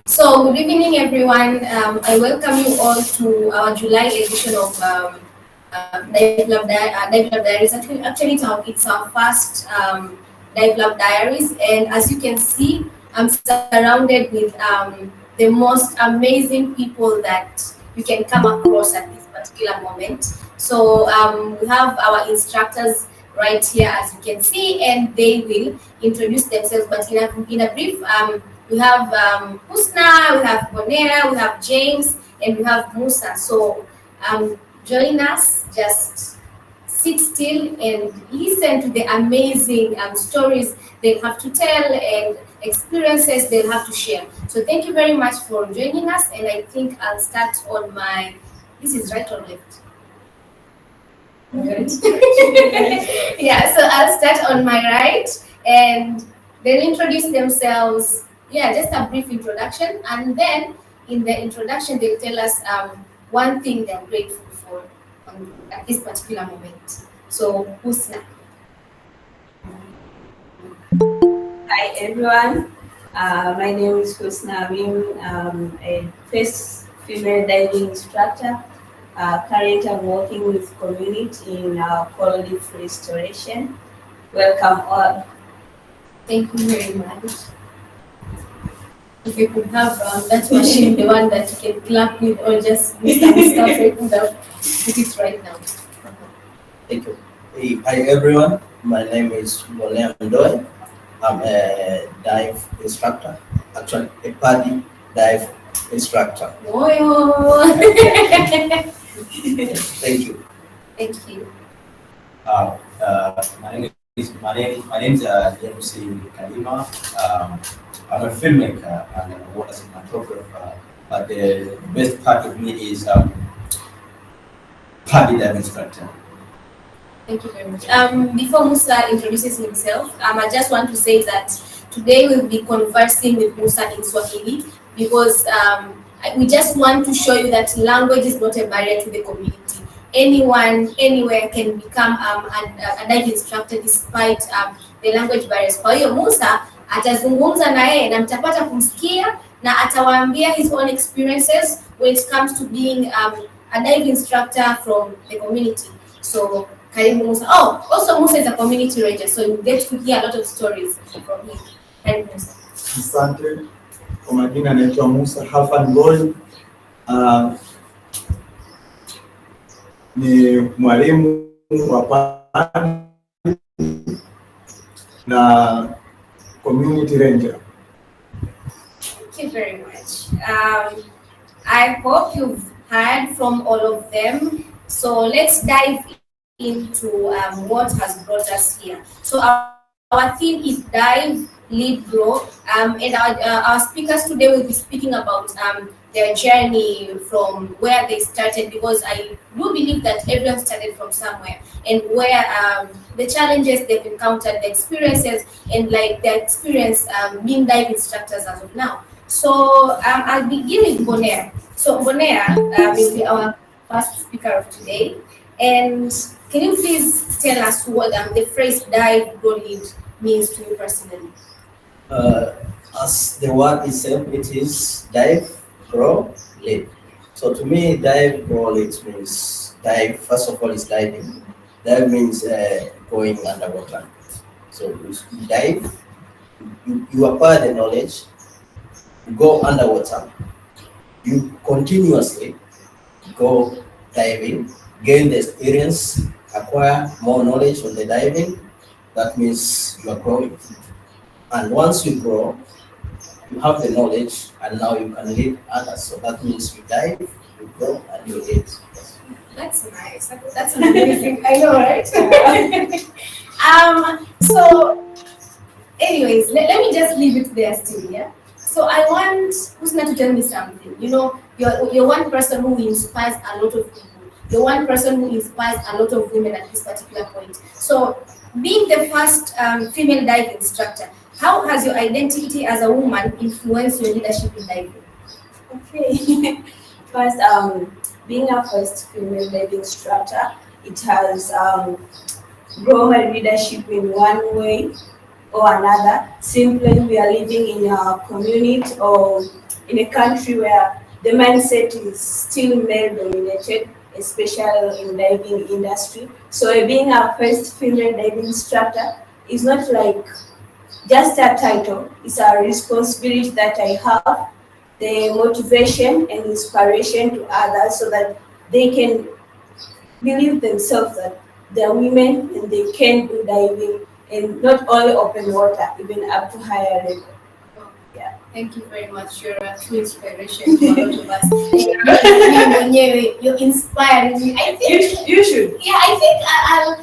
So, good evening, everyone. I welcome you all to our July edition of Dive Lab Diaries. Actually, it's our first Dive Lab Diaries, and as you can see, I'm surrounded with the most amazing people that you can come across at this particular moment. So, we have our instructors right here, as you can see, and they will introduce themselves. But in a brief, we have Husna, we have Bonera, we have James, and we have Musa. So join us, just sit still and listen to the amazing stories they have to tell and experiences they'll have to share. So thank you very much for joining us, and I think I'll start on my, this is right or left? Good. Yeah, so I'll start on my right, and they'll introduce themselves. Yeah, just a brief introduction, and then in the introduction, they'll tell us one thing they're grateful for at this particular moment. So, Husna. Hi everyone, my name is Husna Amin. I'm a first female diving instructor. Currently I'm working with community in coral reef restoration. Welcome all. Thank you very much. If you could have that machine, the one that you can clap with or just do some stuff, I could have put it right now. Thank you. Hey, hi everyone. My name is Bonea Ndoy. I'm a dive instructor. Actually, a PADI dive instructor. Oh, Thank you. thank you. My name is James Kalima. I'm a filmmaker and a water cinematographer. But the best part of me is PADI dive instructor. Thank you very much. Before Musa introduces himself, I just want to say that today we'll be conversing with Musa in Swahili because we just want to show you that language is not a barrier to the community. Anyone, anywhere can become a dive instructor despite the language barriers. Kwa hiyo Musa atazungumza na yeye na mtapata kumsikia na atawaambia his own experiences when it comes to being a dive instructor from the community. So Karibu Musa. Oh, also Musa is a community ranger, so you get to hear a lot of stories from him. Karibu Musa. Asante. Kwa majina naitwa Musa Halfan Boy. Ni mwalimu wa PADI na community ranger. Thank you very much. I hope you've heard from all of them. So let's dive into what has brought us here. So our theme is dive, lead, grow, and our speakers today will be speaking about their journey from where they started, because I do believe that everyone started from somewhere, and where the challenges they've encountered, the experiences, and like their experience being dive instructors as of now. So I'll begin with Bonera. So Bonera will be our first speaker of today, and can you please tell us what the phrase dive, grow, lead means to you personally? As the word itself, it is dive, grow, lead. So to me, dive, grow, lead means dive. First of all, is diving. Dive means going underwater. So you dive, you acquire the knowledge, you go underwater, you continuously go diving, gain the experience, acquire more knowledge on the diving. That means you are growing. And once you grow, you have the knowledge, and now you can lead others. So that means you dive, you grow, and you lead. That's nice. That's amazing. I know, right? So, anyways, let me just leave it there still, yeah? So I want Husna to tell me something. You know, you're one person who inspires a lot of people. You're one person who inspires a lot of women at this particular point. So, being the first female dive instructor, how has your identity as a woman influenced your leadership in diving? Okay. First, being a first female diving instructor, it has grown my leadership in one way. or another. Simply, we are living in a community or in a country where the mindset is still male dominated, especially in diving industry. So being a first female diving instructor is not like just a title, it's a responsibility that I have, the motivation and inspiration to others so that they can believe themselves that they're women and they can do diving and not only open water, even up to higher level. Yeah. Thank you very much. You're a true inspiration to a lot of us. You're inspiring me. I think You should. yeah, I think I'll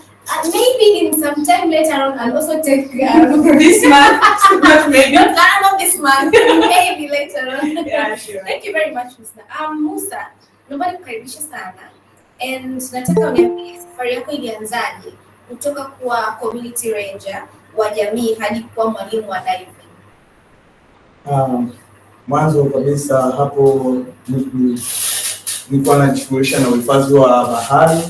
maybe in some time later on I'll also take This month, not maybe. not this month, maybe later on. Yeah, sure. Thank you very much, Musa. Musa, naomba nikukaribishe sana. And nataka uniambie safari yako ilianzaje kutoka kuwa community ranger wa jamii hadi kuwa mwalimu wa diving? Mwanzo kabisa hapo nilikuwa najishughulisha na uhifadhi wa bahari.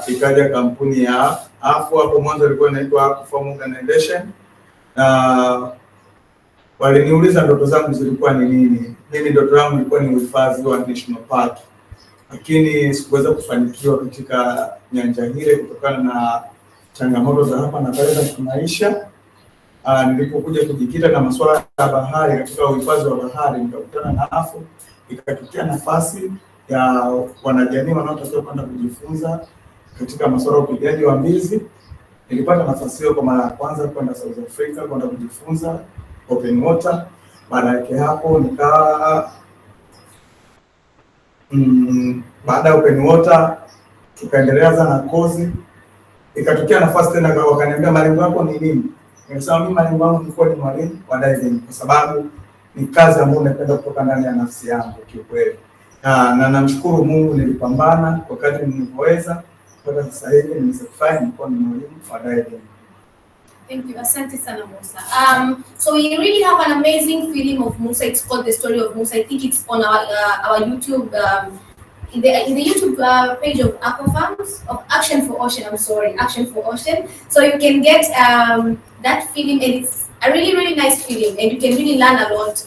Ikaja kampuni ya hapo mwanzo ilikuwa inaitwa Farm Organization, na waliniuliza ndoto zangu zilikuwa ni nini. Mimi ndoto yangu ilikuwa ni uhifadhi wa national park, lakini sikuweza kufanikiwa katika nyanja ile kutokana na changamoto za hapa na pale za kimaisha. Nilipokuja kujikita na masuala ya bahari katika uhifadhi wa bahari, nikakutana na AFO, ikatokea nafasi ya wanajamii wanaotakiwa kwenda kujifunza katika masuala ya upigaji wa mbizi. Nilipata nafasi hiyo kwa mara ya kwanza kwenda South Africa kwenda kujifunza open water. Baada yake hapo nikawa baada ya open water tukaendelea na kozi. Ikatokea nafasi tena wakaniambia malengo yako ni nini? Nikasema mimi malengo yangu ni mwalimu wa diving kwa sababu ni kazi ambayo napenda kutoka ndani ya nafsi yangu kiukweli. Na namshukuru Mungu nilipambana kwa kadri nilivyoweza mpaka sasa hivi nimecertify nikuwa ni mwalimu wa diving. Thank you. Asante sana Musa. So we really have an amazing film of Musa. It's called The Story of Musa. I think it's on our YouTube in the YouTube page of Aquafarms of Action for Ocean. I'm sorry, Action for Ocean. So you can get that film, and it's a really nice film, and you can really learn a lot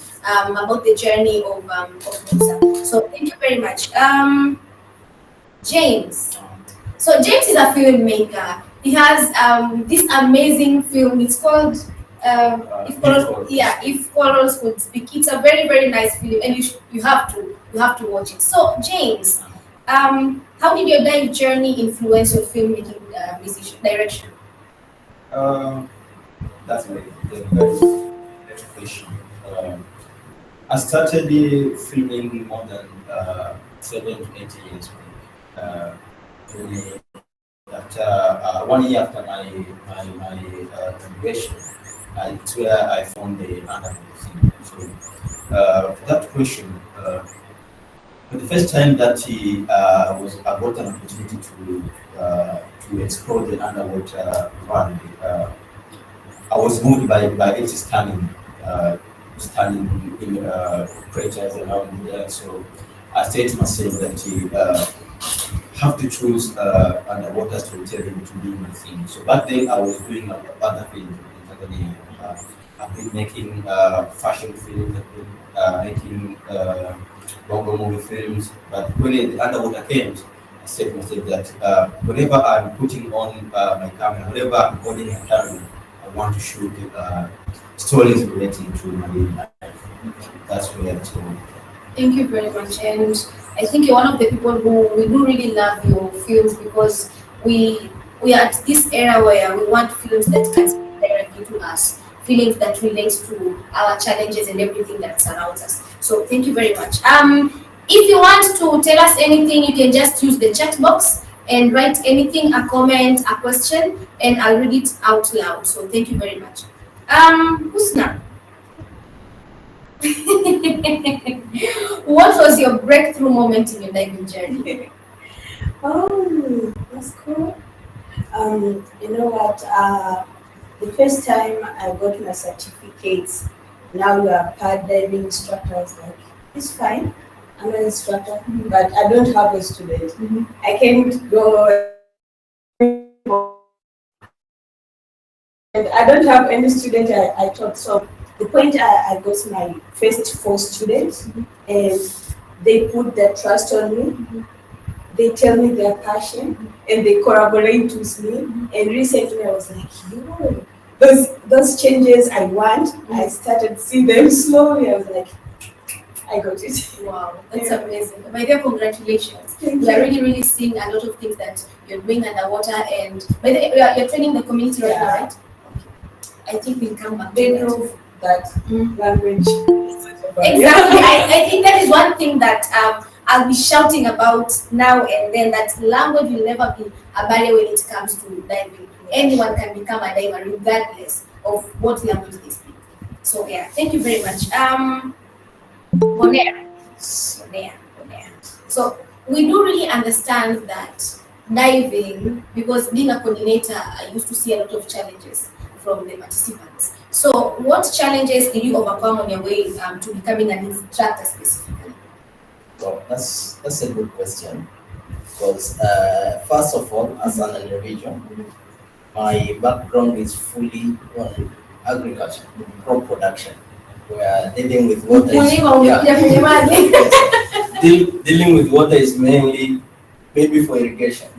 about the journey of Musa. So thank you very much. James. So James is a filmmaker. He has this amazing film. It's called If Corals Could Speak. It's a very nice film, and you have to watch it. So James, how did your dive journey influence your filmmaking direction? That's a very question. I started filming more than 7 to 8 years. After 1 year after my graduation, it's where I found the advocacy. So that question, for the first time that I got an opportunity to explore the underwater world, I was moved by it standing in predators around there. So I said to myself that have to choose underwater storytelling to be my thing. So back then I was doing other films in Tanzania. I've been making fashion films, I've been making longer movie films. But when the underwater came, I said to myself that whenever I'm putting on my camera, whenever I'm holding my camera, I want to shoot stories relating to marine life. That's where it's going. Thank you very much, and I think you're one of the people who we do really love your films because we are at this era where we want films that can speak directly to us, films that relate to our challenges and everything that surrounds us. So thank you very much. If you want to tell us anything, you can just use the chat box and write anything, a comment, a question, and I'll read it out loud. So thank you very much. Husna. What was your breakthrough moment in your diving journey? Oh, that's cool. You know what? The first time I got my certificates, now you are part diving instructor. I was like, it's fine. I'm an instructor, but I don't have a student. I can't go I don't have any student I taught. So the point I got my first 4 students, and they put their trust on me. They tell me their passion, and they collaborate with me. And recently I was like, yo, those changes I want, I started to see them slowly. I was like, I got it. Wow, that's amazing. My dear, congratulations. We are really seeing a lot of things that you're doing underwater, and by the way, you're training the community right now, right? I think we'll come back. They prove that language. Exactly. I think that is one thing that I'll be shouting about now and then, that language will never be a barrier when it comes to diving. Anyone can become a diver regardless of what language they speak. So yeah, thank you very much. Bonera. So we do really understand that diving, because being a coordinator, I used to see a lot of challenges from the participants. So what challenges did you overcome on your way to becoming an instructor specifically? Well, that's a good question. Because first of all, as an individual, my background is fully on agriculture, crop production. We are dealing with water. Dealing with water is mainly maybe for irrigation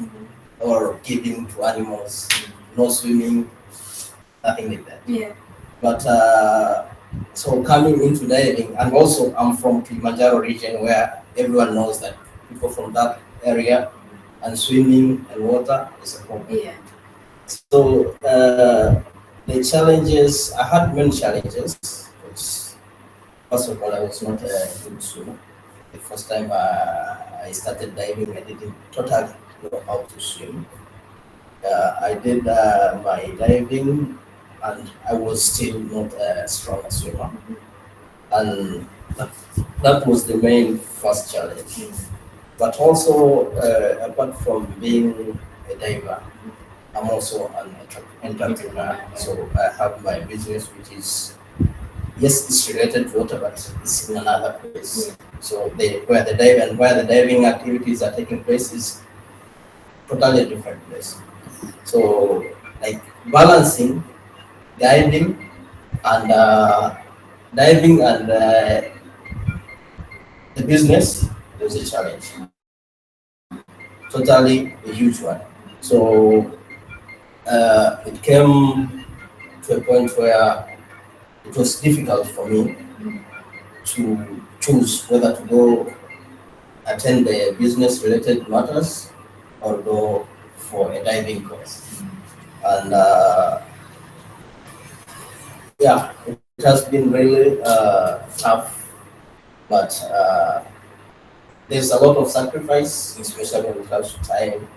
or giving to animals, no swimming, nothing like that. Yeah. But so coming into diving, and also I'm from Kilimanjaro region where everyone knows that people from that area and swimming and water is a problem. Yeah. So the challenges, I had many challenges. First of all, I was not a good swimmer. The first time I started diving, I didn't totally know how to swim. I did my diving, and I was still not a strong swimmer. And that was the main first challenge. But also, apart from being a diver, I'm also an entrepreneur. So I have my business, which is, yes, it's related to water, but it's in another place. So where the diving activities are taking place is totally different place. So like balancing diving and the business is a challenge. Totally a huge one. So it came to a point where it was difficult for me to choose whether to go attend the business related matters or go for a diving course. And yeah, it has been really tough, but there's a lot of sacrifice, especially when it comes to time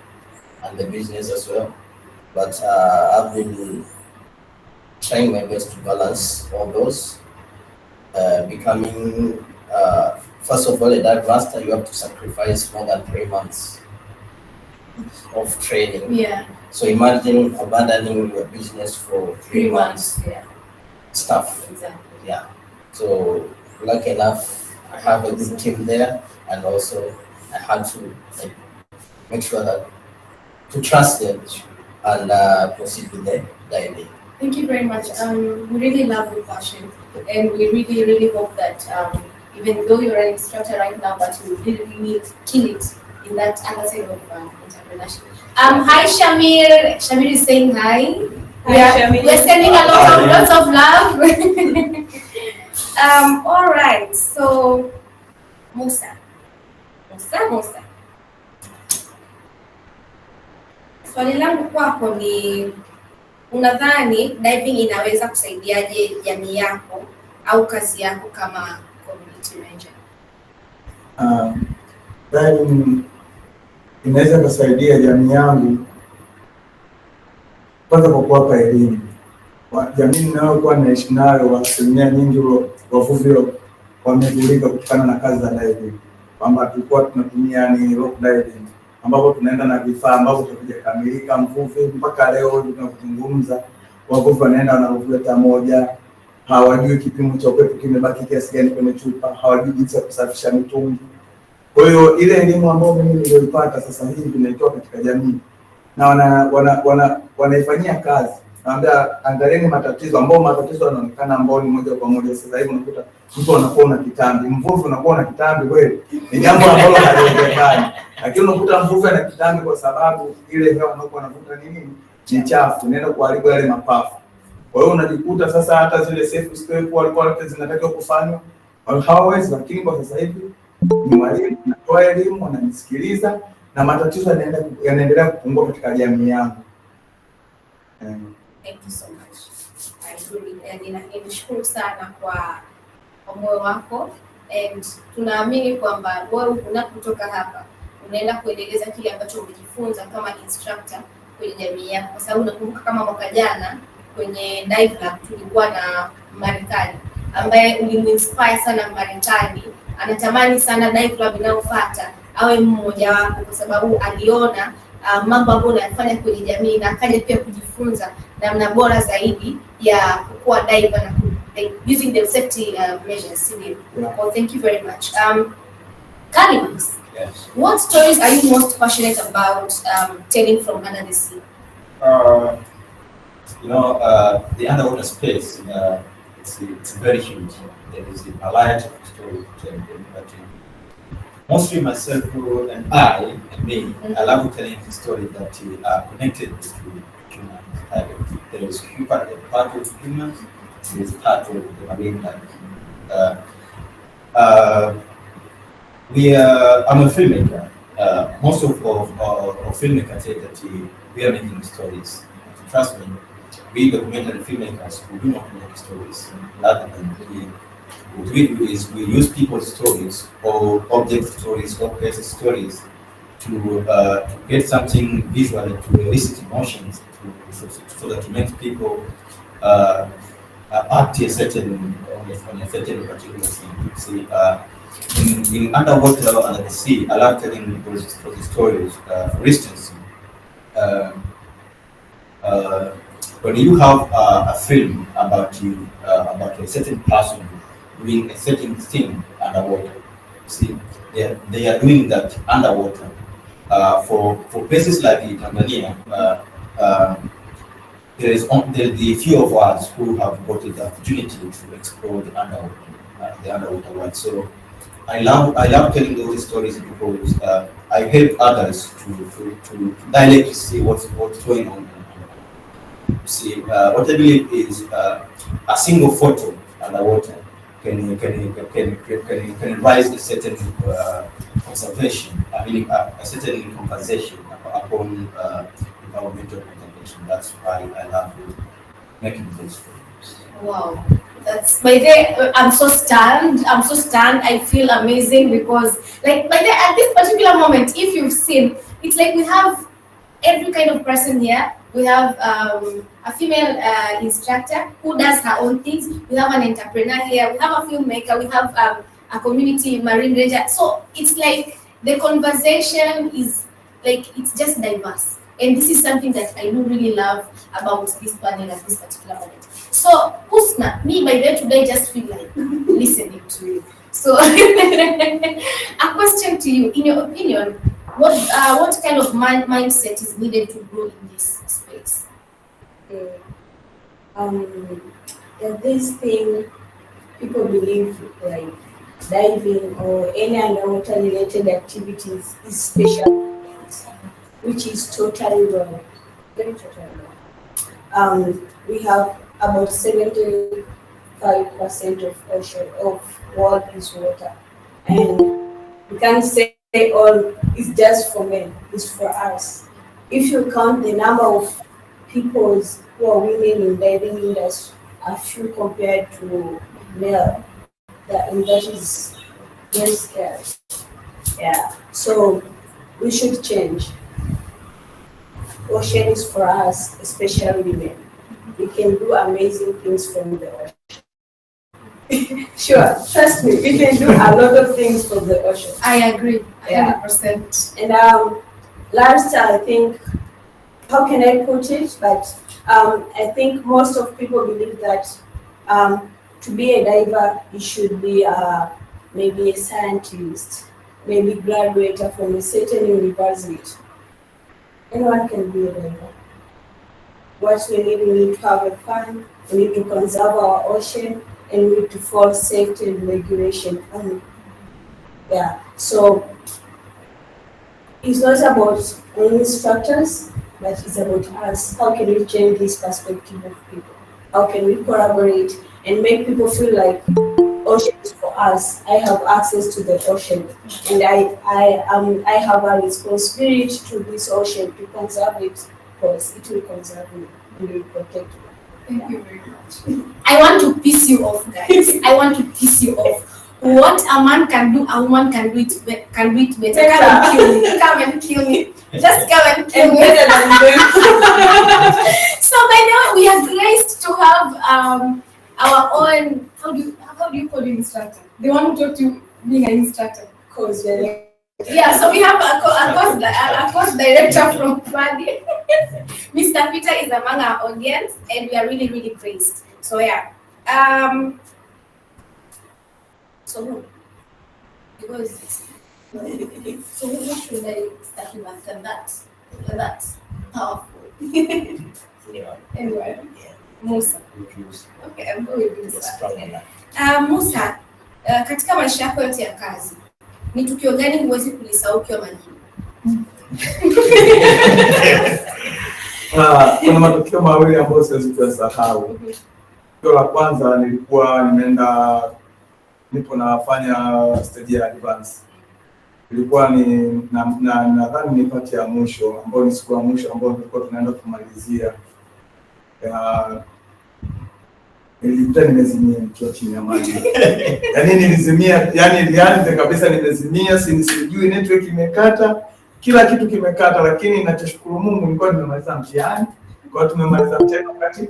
and the business as well. But I've been trying my best to balance all those. Becoming, first of all, a dive master, you have to sacrifice more than 3 months of training. Yeah. So imagine abandoning your business for 3 months. Yeah. It's tough. Exactly. Yeah. So lucky enough, I have a good team there, and also I had to make sure that to trust them and proceed with the diving. Thank you very much. We really love your passion, and we really hope that even though you're an instructor right now, but you really kill it in that other side of entrepreneurship. Hi Shamir. Shamir is saying hi. We're sending lots of love. All right. So Musa. Swali langu kwako ni, unadhani diving inaweza kusaidiaje jamii yako au kazi yako kama community ranger? Diving inaweza kusaidia jamii yangu kwanza kwa kuwapa elimu. Jamii ninayokuwa naishi nayo, asilimia nyingi wavuvi wamegulika kutokana na kazi za diving, kwamba tulikuwa tunatumia ni rock diving, ambapo tunaenda na vifaa ambavyo havijakamilika. Mvuvi mpaka leo tunazungumza, wavuvi wanaenda wanavua moja, hawajui kipimo cha upepo kimebaki kiasi gani kwenye chupa, hawajui jinsi ya kusafisha mitungi. Kwa hiyo ile elimu ambayo mimi nilioipata sasa hivi tunaitoa katika jamii na wanaifanyia kazi. naambia angalieni matatizo yanaonekana ambao ni moja kwa moja. Sasa hivi unakuta mtu anakuwa na kitambi, mvuvi unakuwa na kitambi kweli, ni jambo ambalo haliwezekani, lakini unakuta mvuvi ana kitambi kwa sababu ile hewa anakuwa anavuta ni chafu, inaenda kuharibu yale mapafu. Kwa hiyo unajikuta sasa hata zile safe step walikuwa zinatakiwa kufanywa hawawezi, lakini kwa sasa hivi ni mwalimu anatoa elimu, ananisikiliza na matatizo yanaendelea kupungua katika jamii yangu. Thank you so much. Ninashukuru sana kwa moyo wako, and tunaamini kwamba wewe unapotoka hapa unaenda kuendeleza kile ambacho umejifunza kama instructor kwenye jamii yako, kwa sababu nakumbuka kama mwaka jana kwenye Dive Lab tulikuwa na Marekani ambaye ulimuinspire sana Marekani, anatamani sana Dive Lab inayofuata awe mmoja wapo, kwa sababu aliona mambo ambayo unayafanya kwenye jamii na akaja pia kujifunza namna bora zaidi ya kuwa diver na using the safety measures. Well, thank you very much. Calimus, Yes. what stories are you most passionate about telling from under the sea? The underwater space, it's very huge. There is a variety of stories to tell, but mostly myself and me, I love telling the stories that are connected to humans. There is part of humans, there is part of the marine life. I'm a filmmaker. Most of filmmakers say that we are making stories. Trust me, we documentary filmmakers who do not make stories. Rather than what we do is we use people's stories or object stories or place stories to get something visual, to elicit emotions, so that to make people act on a certain particular thing. See, in underwater under the sea, I love telling those stories. For instance, when you have a film about a certain person doing a certain thing underwater, see, they are doing that underwater. For places like Tanzania, there is the few of us who have got the opportunity to explore the underwater world. So I love telling those stories because I help others to directly see what's going on. See, what I believe is a single photo underwater can raise a certain conservation. I mean, a certain conversation upon environmental conservation. That's why I love making those films. Wow, that's by the. I'm so stunned. I feel amazing because, like, by the at this particular moment, if you've seen, it's like we have every kind of person here. We have a female instructor who does her own things. We have an entrepreneur here. We have a filmmaker. We have a community marine ranger. So it's like the conversation is like it's just diverse, and this is something that I do really love about this panel at this particular moment. So Husna, me by the way today just feel like listening to you. So a question to you: in your opinion, what kind of mindset is needed to grow in this space? This thing people believe like diving or any underwater related activities is special, which is totally wrong. Very totally wrong. We have about 75% of world is water, and we can't say all is just for men, it's for us. If you count the number of people who are women in diving industry are few compared to male, that is very scary. Yeah. So we should change. Ocean is for us, especially women. We can do amazing things from the ocean. Sure, trust me, we can do a lot of things from the ocean. I agree, 100%. And last, I think, how can I put it? But I think most of people believe that to be a diver, you should be maybe a scientist, maybe graduate from a certain university. Anyone can be a diver. what we need to have a fun, we need to conserve our ocean, and we need to follow safety and regulation. Yeah, so it's not about only instructors, but it's about us. How can we change this perspective of people? How can we collaborate and make people feel like ocean is for us? I have access to the ocean, and I have a responsibility to this ocean to conserve it, because it will conserve me and will protect me. Thank you very much. I want to piss you off, guys. I want to piss you off. What a man can do, a woman can do it better. Come and kill me. Come and kill me. Just come and kill me. So by now we are graced to have our own. How do you call the instructor? The one who taught you being an instructor. Course, Yeah. So we have a course director from Padi. Mr. Peter is among our audience, and we are really, really graced. So yeah. So because so what should I start with after that? That's powerful. Anyway, Musa. Okay, I'm going with Musa. Musa, katika maisha yako yote ya kazi, ni tukio gani huwezi kulisahau ukiwa majini? Kuna matukio mawili ambayo siwezi kuyasahau. Tukio la kwanza nilikuwa nipo nafanya stage ya advance. Ilikuwa nadhani ni part ya mwisho ambayo ni siku ya mwisho ambayo tulikuwa tunaenda kumalizia. Nilikuta nimezimia nikiwa chini ya maji. Yaani nilizimia, yani kabisa nimezimia, sijui network imekata, kila kitu kimekata, lakini ninachoshukuru Mungu nilikuwa nimemaliza mtihani. Kwa hiyo tumemaliza mtihani wakati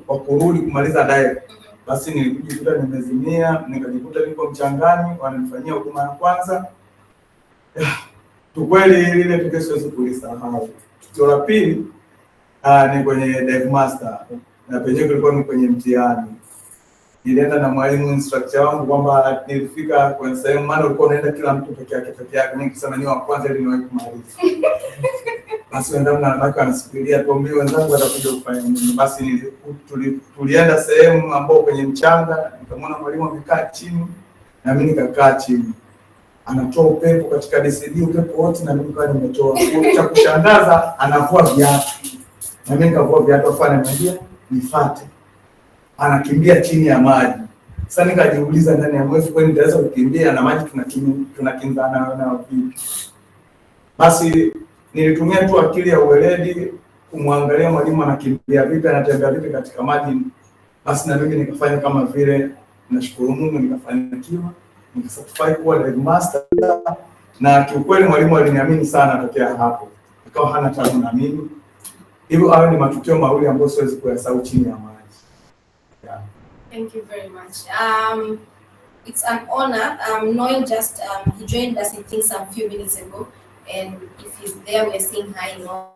wa kurudi kumaliza dive. Basi nilijikuta nimezimia, nikajikuta niko mchangani, wananifanyia huduma ya kwanza. Tukweli ile tukio siwezi kulisahau. Tukio la pili ni kwenye dive master, na penyewe kulikuwa ni kwenye mtihani. Nilienda na mwalimu instructor wangu kwamba nilifika kwenye sehemu, maana ulikuwa unaenda kila mtu peke yake, nikisema ni wa kwanza ili niwahi kumaliza. Basi wenzangu na wanawake wanasubiria tuambie wenzangu watakuja kufanya nini. Basi tulienda sehemu ambapo kwenye mchanga, nikamwona mwalimu amekaa chini na mimi nikakaa chini. Anatoa upepo katika DCD, upepo wote na mimi kwa nimetoa. Cha kushangaza anavua viatu. Na mimi nikavua viatu afanye ananiambia nifuate. Anakimbia chini ya maji. Sasa nikajiuliza ndani ya mwezi kwani nitaweza kukimbia na maji tunakimbana na vipi? Basi nilitumia tu akili ya uweledi kumwangalia mwalimu anakimbia vipi, anatembea vipi katika maji. Basi na mimi nikafanya kama vile, nashukuru Mungu nikafanikiwa, nikasatisfy kuwa dive master, na kiukweli mwalimu aliniamini sana tokea hapo. Akawa hana tabu na mimi. Hivyo hayo ni matukio mawili ambayo siwezi kuyasahau chini ya maji. Yeah. Thank you very much. It's an honor. Noel just he joined us I think some few minutes ago, and if he's there, we're saying hi, Noel.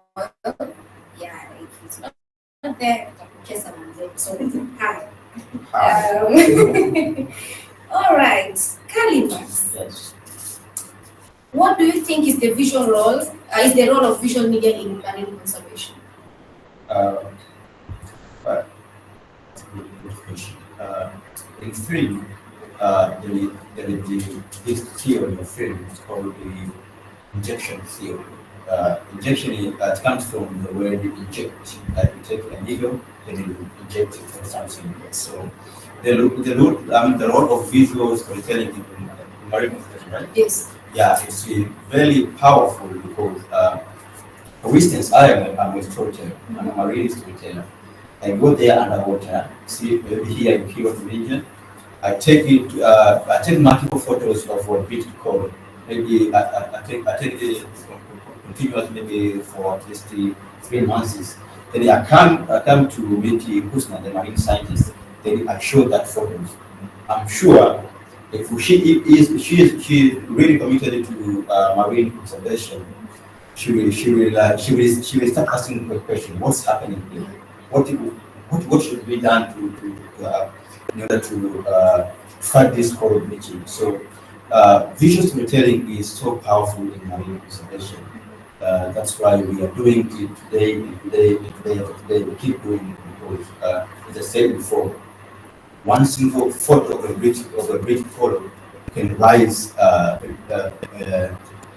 Yeah, if he's not there, so hi. All right, Calimax. Yes. What do you think is the visual role? Is the role of visual media in marine conservation? That's a good question. In film, there is this theory of film. It's called the injection theory. Injection it comes from the word inject. Like you take a needle and you inject it for something. So the role of visual storytelling in marine conservation, right? Yes. Yeah, it's very powerful because, for instance, I am a storyteller. I'm a marine storyteller. I go there underwater, see maybe here in Kyoto region. I take multiple photos of what beach called. Maybe I take it continuous maybe for at least 3 months. Then I come to meet Kusna, the marine scientist. Then I show that photos. I'm sure if she is really committed to marine conservation, she will start asking the question: what's happening here? What should be done in order to fight this coral bleaching? So visual storytelling is so powerful in marine conservation. That's why we are doing it today, today. We keep doing it because, as I said before, one single photo of a bridge photo can rise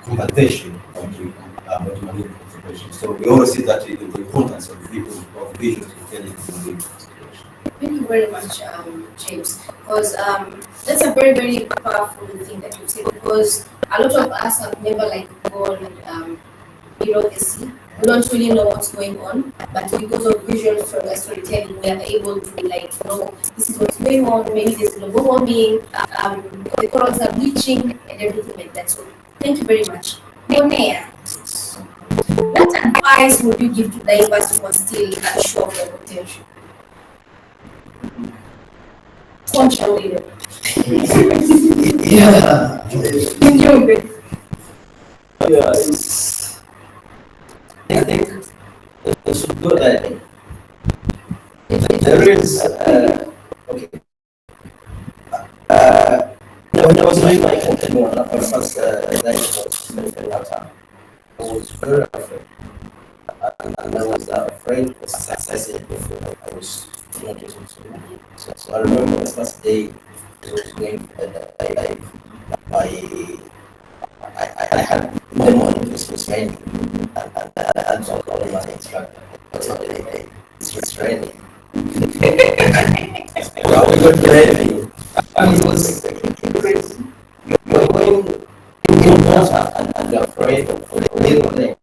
conversation about marine conservation. So we always see that the importance of visual storytelling in marine conservation. Thank you very much, James, because that's a very, very powerful thing that you said, because a lot of us have never like gone below the sea. We don't really know what's going on, but because of visual storytelling, we are able to like know this is what's going on. Maybe there's global warming, the corals are bleaching, and everything like that. So thank you very much. Bonea, what advice would you give to divers who are still unsure of their potential? Control. Yeah. Enjoy. Yeah, I think it's good that there is, okay, when I was doing my content on the first night was medical data, I was very afraid. And I was afraid because as I said before, I was not able to. So I remember the first day I was going for the dive, I had in the morning it was raining, and I had to call my instructor. What's happening? It's raining. Well, we got diving, and it was crazy. You're going in water and you're afraid of a little thing.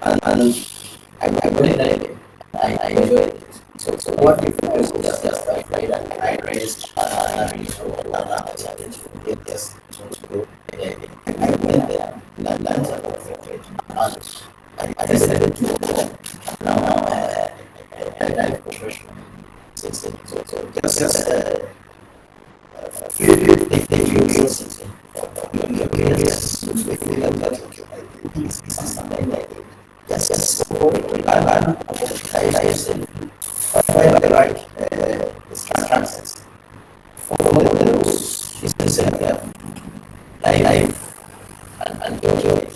And I went diving. I enjoyed it. So what if I was just afraid and I raised and I reached another challenge for me just to go diving. I went there and I learned a lot from it. And I decided to go. Now I dive professionally. So just if they feel something, you're curious, they feel that it's something like it. Yes, go I learn about I said, find the right instructions. Follow the rules, listen carefully, dive and enjoy it.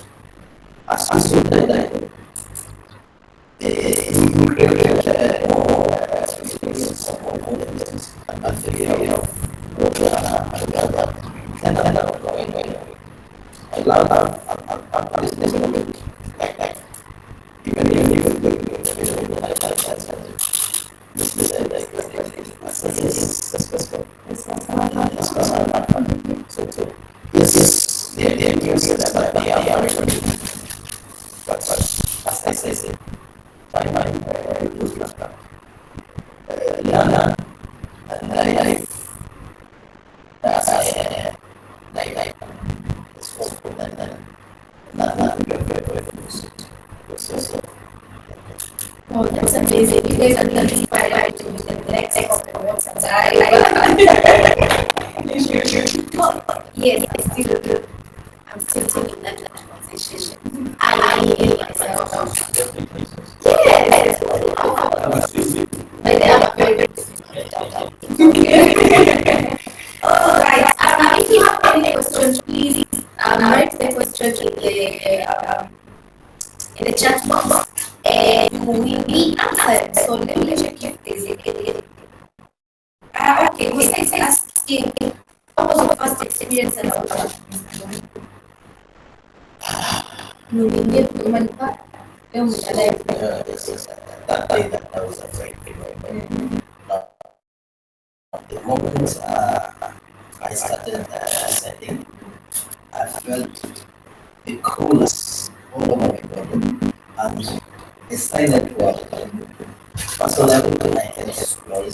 As you dive, you create more experience, more confidence, and feel of what you are and going. I love this moment. Like, even if you like this so yes, the ideas that they are very but as I said, my mind was not learn and I like it's possible and not very so Oh, that's amazing. You guys are really inspired to do the next step of water dive. Yes, I'm still taking that conversation. I myself. Yes. But they are very Alright. If you have any questions, please write the question in the chat box and we will be answered. So let me check if there's any. Okay, we say asking what was your first experience about yes, that day that I was afraid. The moment I started ascending, I felt the coolness all over my body and a silent world. So level I can explore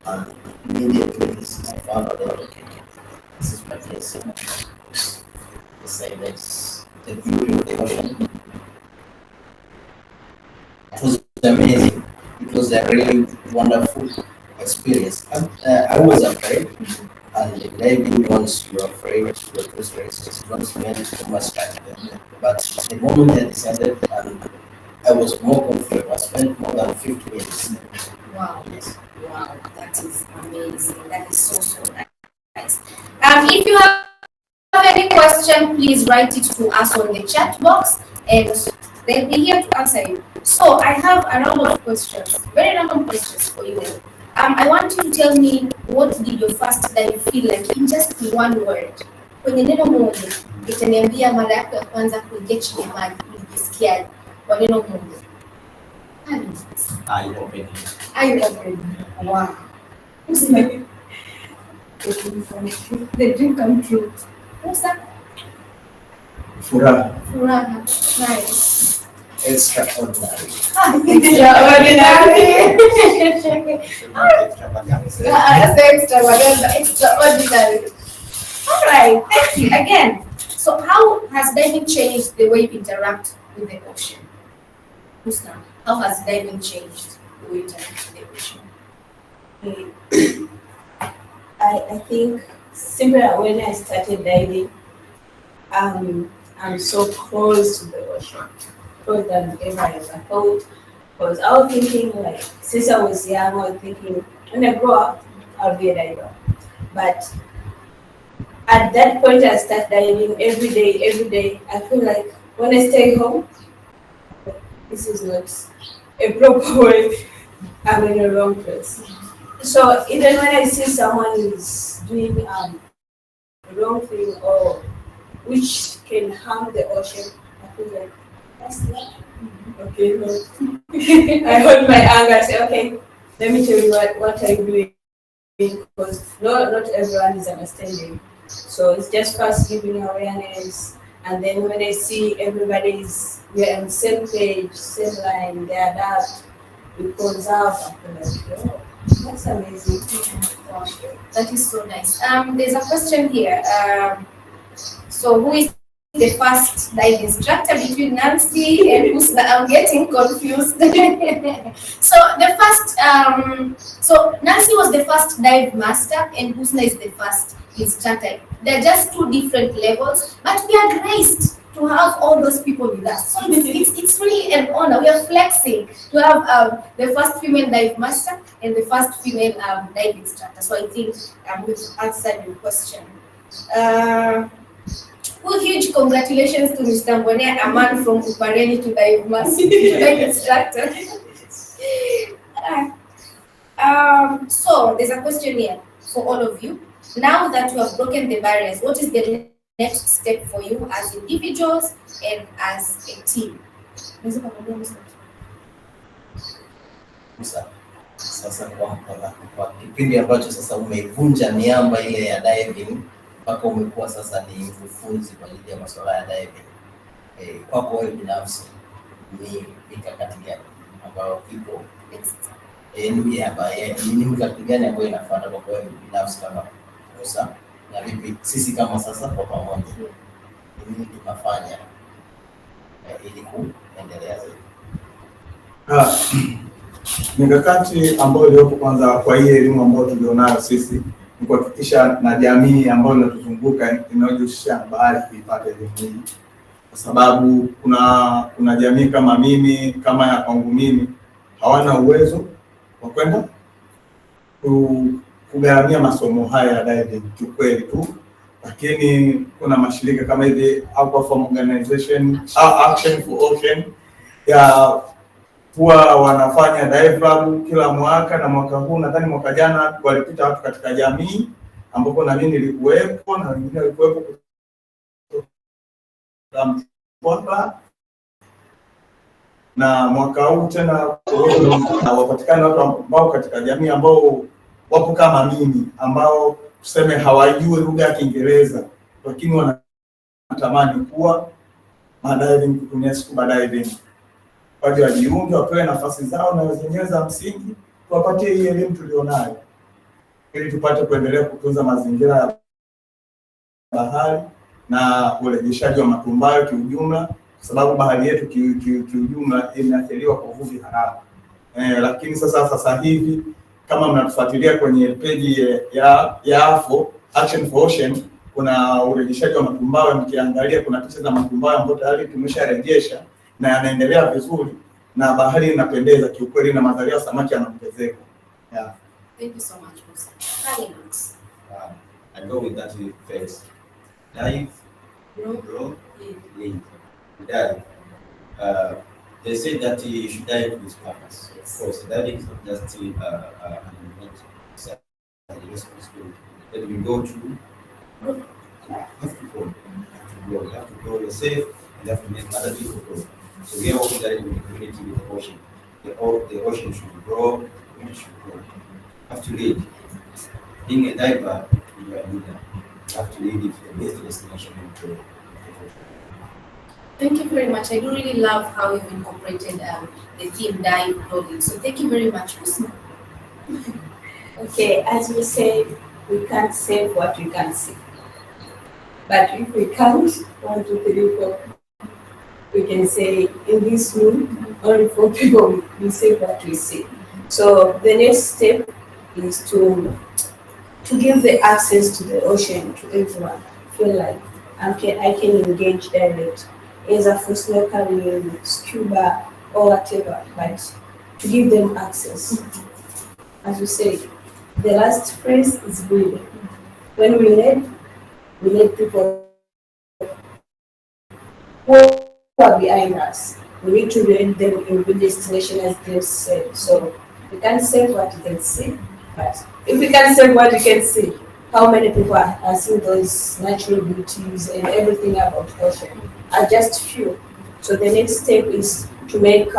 and immediately I found out that okay, this is my place. The silence, the view of the ocean. It was amazing. It was a really wonderful experience. I was afraid, and maybe once you're afraid, you're frustrated, it's not spend too much time there. But the moment I decided, and I was more comfortable, I spent more than 50 minutes. Wow. Yes. Wow, that is amazing. That is so nice. If you have any have any question, please write it to us on the chat box, and they'll be here to answer you. So I have a round of questions, very random questions for you. I want you to tell me, what did your first dive feel like in just one word? Kwenye neno moja, itaniambia mara yako ya kwanza kuingia chini ya maji ulijisikiaje? Kwa neno moja. Eye opening. Eye opening. Wow. The dream come true. What's that? Furaha. Furaha. Nice. Extraordinary. Extraordinary. All right, thank you again. So, how has diving changed the way you interact with the ocean? Husna, how has diving changed the way you interact with the ocean? I think similar when I started diving, I'm so close to the ocean, closer than ever I ever thought. Because I was thinking, like, since I was young, I was thinking, when I grow up, I'll be a diver. But at that point, I start diving every day. I feel like when I stay home, this is not a proper way. I'm in the wrong place. So even when I see someone is doing the wrong thing or which can harm the ocean, I feel like that's that. Okay, no. I hold my anger and say, okay, let me tell you what are you doing, because not everyone is understanding. So it's just first giving awareness, and then when I see we're on the same page, same line, they adapt, we conserve. I feel like, oh, that's amazing. That is so nice. There's a question here. So who is the first dive instructor between Nancy and Husna? I'm getting confused. So the first, so Nancy was the first dive master, and Husna is the first instructor. They're just two different levels, but we are graced to have all those people with us. So it's really an honor. We are flexing to have the first female dive master and the first female dive instructor. So I think we've answered your question. Well, huge congratulations to Mr. Mbonea, a man from Upareni to dive master, to dive instructor. So there's a question here for all of you. Now that you have broken the barriers, what is the next step for you as individuals and as a team? Sasa kwa kipindi ambacho sasa umeivunja miamba ile ya diving mpaka umekuwa sasa ni mkufunzi kwa ajili ya masuala ya diving, kwako wewe binafsi ni mikakati gani ambayo ipo? Ni mikakati gani ambayo inafuata kwa wewe binafsi kama Musa, na vipi sisi kama sasa kwa pamoja nini tunafanya ili kuendelea zaidi? Mikakati ambayo iliyopo kwanza kwa hii elimu ambayo tulionayo sisi ni kuhakikisha na jamii ambayo inatuzunguka inayojihusisha na bahari kuipata elimu hii, kwa sababu kuna jamii kama mimi, kama ya kwangu mimi, hawana uwezo wa kwenda kugharamia masomo haya ya diving kiukweli tu, lakini kuna mashirika kama hivi Aquaform Organization, Action for Ocean ya huwa wanafanya DiveLab kila mwaka, na mwaka huu nadhani mwaka jana walipita watu katika jamii ambapo na mimi nilikuwepo na wengine walikuwepo na mwaka huu tena wapatikana watu ambao katika jamii ambao wapo kama mimi ambao tuseme hawajui lugha ya Kiingereza lakini wanatamani kuwa madiving, kutumia scuba diving. Waje wajiunge, wapewe nafasi zao na zenyewe za msingi, tuwapatie hii elimu tulionayo ili tupate kuendelea kutunza mazingira ya bahari na urejeshaji wa matumbayo kiujumla, kwa sababu bahari yetu kiujumla inaathiriwa kwa uvuvi haramu. Lakini sasa hivi kama mnatufuatilia kwenye peji ya AFO, Action for Ocean, kuna urejeshaji wa matumbayo. Mkiangalia kuna picha za matumbayo ambayo tayari tumesharejesha na yanaendelea vizuri na bahari inapendeza kiukweli na mazalia ya samaki yanaongezeka. Yeah. Thank you so much, Musa. I go with that phase. dive, grow, lead. Dive. They say that you should dive with purpose. Of course, diving is not just an event, it's a responsibility. That you go to, you have to grow. You have to grow yourself, and you have to make other people grow. So we are working directly with the community, with the ocean. The ocean should grow, the community should grow. You have to lead. Being a diver, you are a leader. You have to lead it to the best destination in the world. Thank you very much. I do really love how you've incorporated the theme dive clothing. So thank you very much, Husna. Okay, as we said, we can't save what we can't see. But if we count 1, 2, 3, 4, we can say in this room, only 4 people we say what we see. So the next step is to give the access to the ocean to everyone. Feel like I can engage direct, either for snorkeling, scuba, or whatever, but to give them access. As you say, the last phrase is breathing. When we let people who are behind us. We need to lead them in good destination, as they said. So we can't save what you can see, but if we can save what you can see, how many people are seeing those natural beauties and everything about ocean? Are just few. So the next step is to make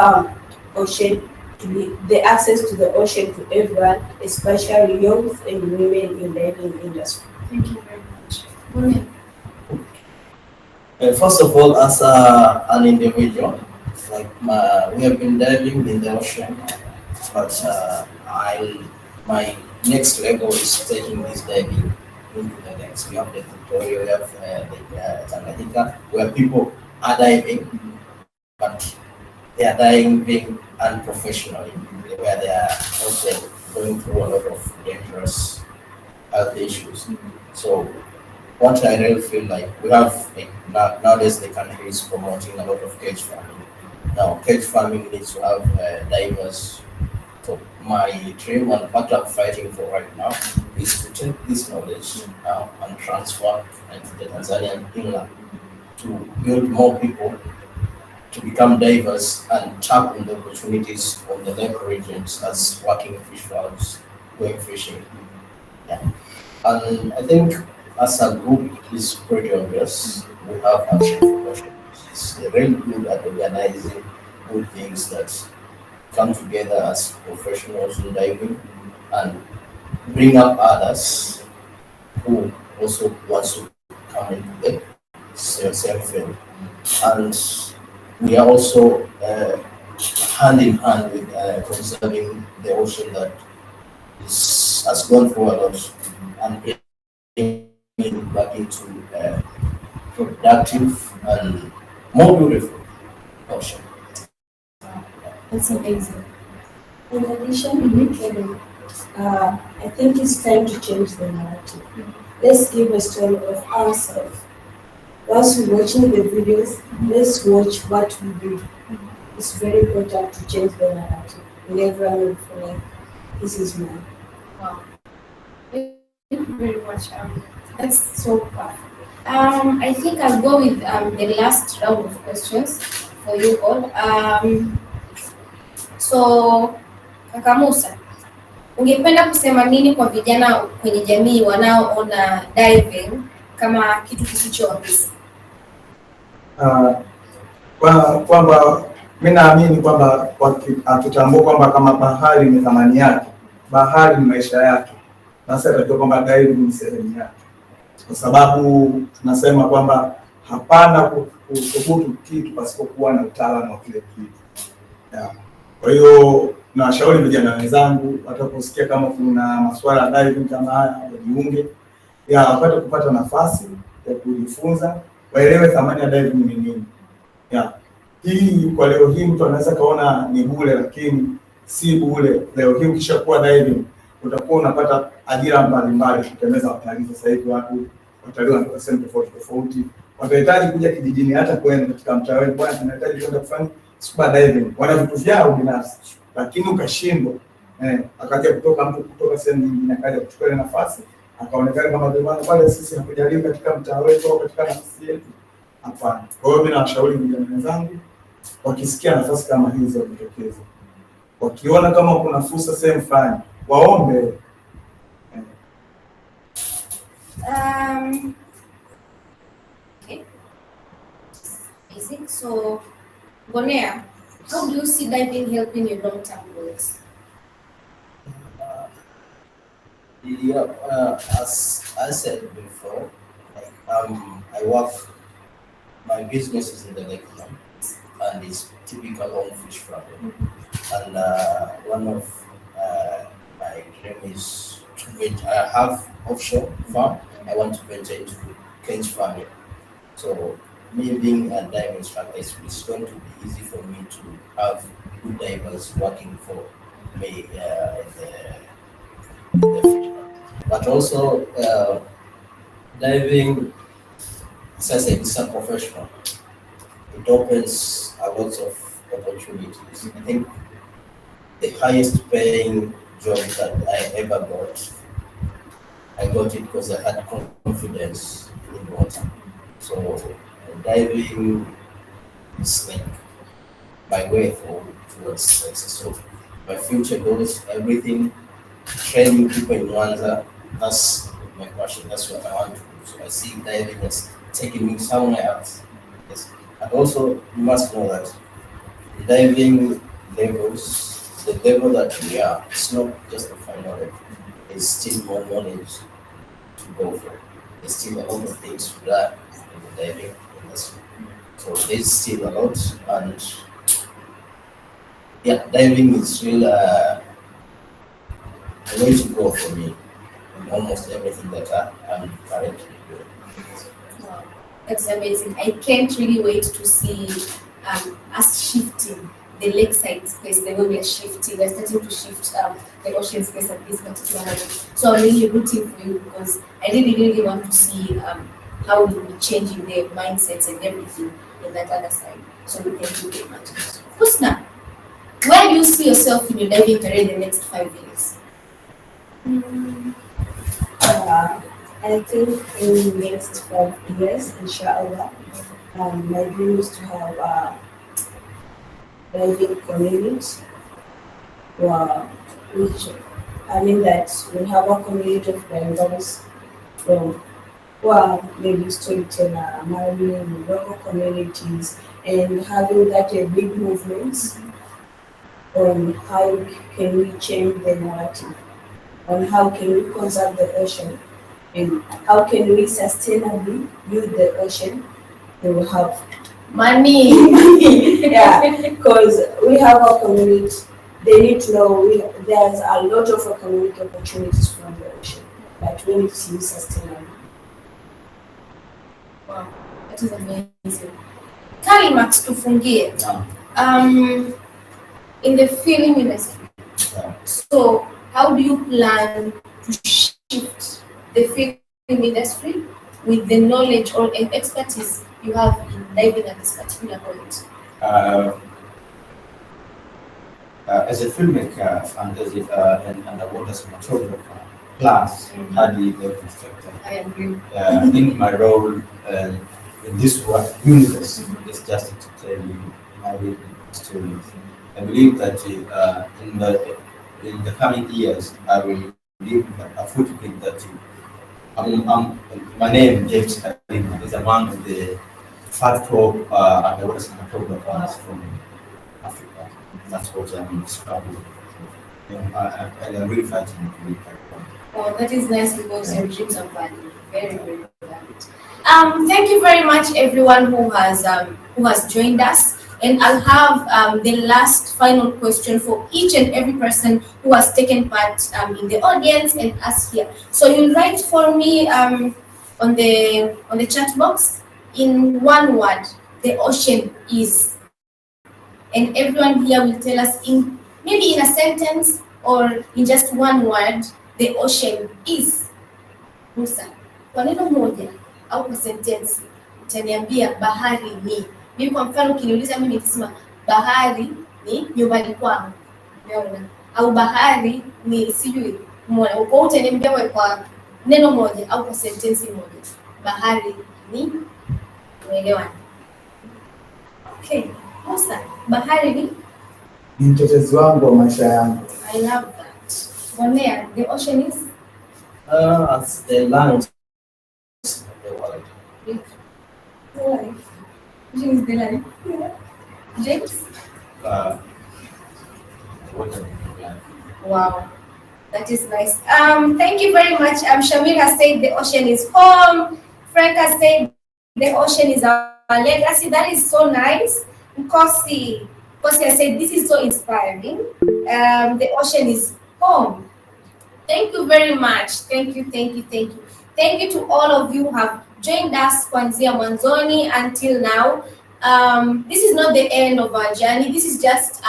ocean to be the access to the ocean to everyone, especially youth and women in the diving industry. Thank you very much. Women. First of all, as an individual, we have been diving in the ocean, but my next level is taking this diving into the next. We have the Victoria, we have the Tanzania, where people are diving, but they are diving unprofessionally, where they are also going through a lot of dangerous health issues. So what I really feel like we have nowadays the country is promoting a lot of cage farming. Now cage farming needs to have divers. So my dream and what I'm fighting for right now is to take this knowledge and transfer into the Tanzanian inland to build more people to become divers and tap on the opportunities of the lake regions as working fish farms, going fishing. Yeah. And I think as a group it's pretty obvious we have action for ocean. It's really good at organizing good things that come together as professionals in diving and bring up others who also want to come into the same field. And we are also hand in hand with conserving the ocean that has gone through a lot and bringing back into productive and more beautiful ocean. That's amazing. In addition, I think it's time to change the narrative. Let's give a story of ourselves. Whilst we're watching the videos, let's watch what we do. It's very important to change the narrative. And everyone will feel like, this is mine. Wow. Thank you very much. That's so powerful. I think I'll go with the last round of questions for you all. So, Kaka Musa, ungependa kusema nini kwa vijana kwenye jamii wanaoona diving kama kitu kisicho rahisi? Kwamba mimi naamini kwamba tutambue kwamba kama bahari ni thamani yake, bahari ni maisha yake, basi atajua kwamba diving ni sehemu yake, kwa sababu tunasema kwamba hapana kuthubutu kitu pasipokuwa na utaalamu wa kile kitu. Yeah. Kwa hiyo nawashauri vijana wenzangu wataposikia kama kuna masuala ya diving kama haya wajiunge, wapate kupata nafasi ya kujifunza, waelewe thamani ya diving ni nini. Hii kwa leo hii mtu anaweza kaona ni bure, lakini si bure. Leo hii ukishakuwa diving utakuwa unapata ajira mbalimbali, kutengeneza watalii. Sasa hivi watalii wanatoka sehemu tofauti, watahitaji kuja kijijini, hata kwenda katika mtaa wenu, bwana tunahitaji kwenda kufanya scuba diving, wana vitu vyao binafsi, lakini ukashindwa akaja kutoka mtu kutoka sehemu nyingine akaja kuchukua nafasi akaonekana kama dhamana pale sisi na kujaribu katika mtaa wetu au katika nafasi yetu. Hapana. Kwa hiyo mimi nawashauri vijana wenzangu wakisikia nafasi kama hizo wajitokeze. Wakiona kama kuna fursa sehemu fulani, waombe. Okay. Basic. So, Bonea, how do you see diving helping your long-term goals? As I said before, I work. My business is in the lake now, and it's typical home fish farming. And one of my dream is to venture. I have offshore farm. I want to venture into cage farming. So me being a dive instructor, it's going to be easy for me to have good divers working for me in the future. But also diving, as I said, it's a professional. It opens a lot of opportunities. I think the highest paying job that I ever got, I got it because I had confidence in water. So diving is like my way towards success. So my future goals, everything, training people in Rwanda, that's my passion. That's what I want to do. So I see diving as taking me somewhere else. Yes. And also, you must know that diving levels, the level that we are, it's not just the final level. There's still more knowledge to go for. There's still a lot of things to learn in the diving industry. So there's still a lot, and yeah, diving is still a way to go for me in almost everything that I'm currently doing. Wow, that's amazing. I can't really wait to see us shifting the lakeside space, the way we are shifting. We're starting to shift the ocean space at this particular moment. So I'm really rooting for you because I really want to see how we'll be changing the mindsets and everything in that other side. So we can do very much. Husna, where do you see yourself in your diving career in the next 5 years? I think in the next 5 years, inshallah, my dream is to have a diving community, which I mean that we have a community of divers from maybe storyteller, marine, local communities, and having that a big movements on how can we change the narrative, on how can we conserve the ocean, and how can we sustainably use the ocean to have Money. yeah, because we have a community. They need to know there's a lot of economic opportunities from the ocean, but we need to use sustainably. Wow, that is amazing. Max tufungie. In the film industry. So how do you plan to shift the film industry with the knowledge or expertise you have in diving at this particular point? As a filmmaker and as an underwater cinematographer, plus hardly the instructor, I agree. I think my role in this universe is just to tell you my stories. I believe that in the coming years, I will leave a footprint that my name, James Kalima, is among the top underwater cinematographers from Africa. That's what I'm describing. And I'm really fighting to be that. Oh, that is nice because your dreams are valid. Very valid. Thank you very much, everyone who has joined us. And I'll have the last final question for each and every person who has taken part in the audience and us here. So you'll write for me on the chat box in one word, the ocean is. And everyone here will tell us maybe in a sentence or in just one word, the ocean is. Musa, kwa neno moja au kwa sentence utaniambia bahari ni. Mimi kwa mfano ukiniuliza mimi nitasema bahari ni nyumbani kwangu. Unaona? Au bahari ni sijui. Umeona? Uko utaniambia wewe kwa neno moja au kwa sentensi moja, bahari ni, umeelewana? Okay, Musa, bahari ni? Ni mtetezi wangu wa maisha yangu. I love that. Bonea, the ocean is? As the lungs of the world. The life. Ocean is the life. James? Water. Wow, that is nice. Thank you very much. Shamir has said the ocean is home. Frank has said the ocean is our legacy. That is so nice. Kosi has said this is so inspiring. The ocean is home. Thank you very much. Thank you. Thank you to all of you who have joined us kuanzia mwanzoni until now. This is not the end of our journey. This is just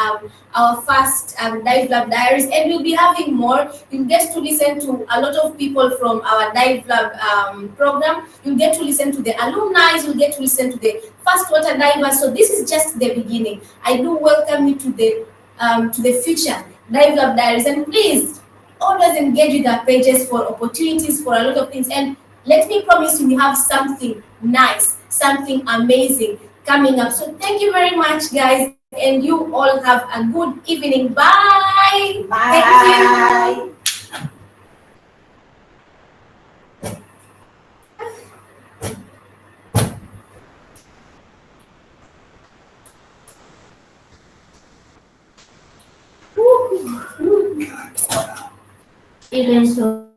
our first DiveLab Diaries, and we'll be having more. You'll get to listen to a lot of people from our DiveLab program. You'll get to listen to the alumni. You'll get to listen to the first water divers. So this is just the beginning. I do welcome you to the future DiveLab Diaries, and please always engage with our pages for opportunities for a lot of things. And let me promise you, we have something nice, something amazing coming up. So thank you very much, guys, and you all have a good evening. Bye. Bye. Thank you. Even so.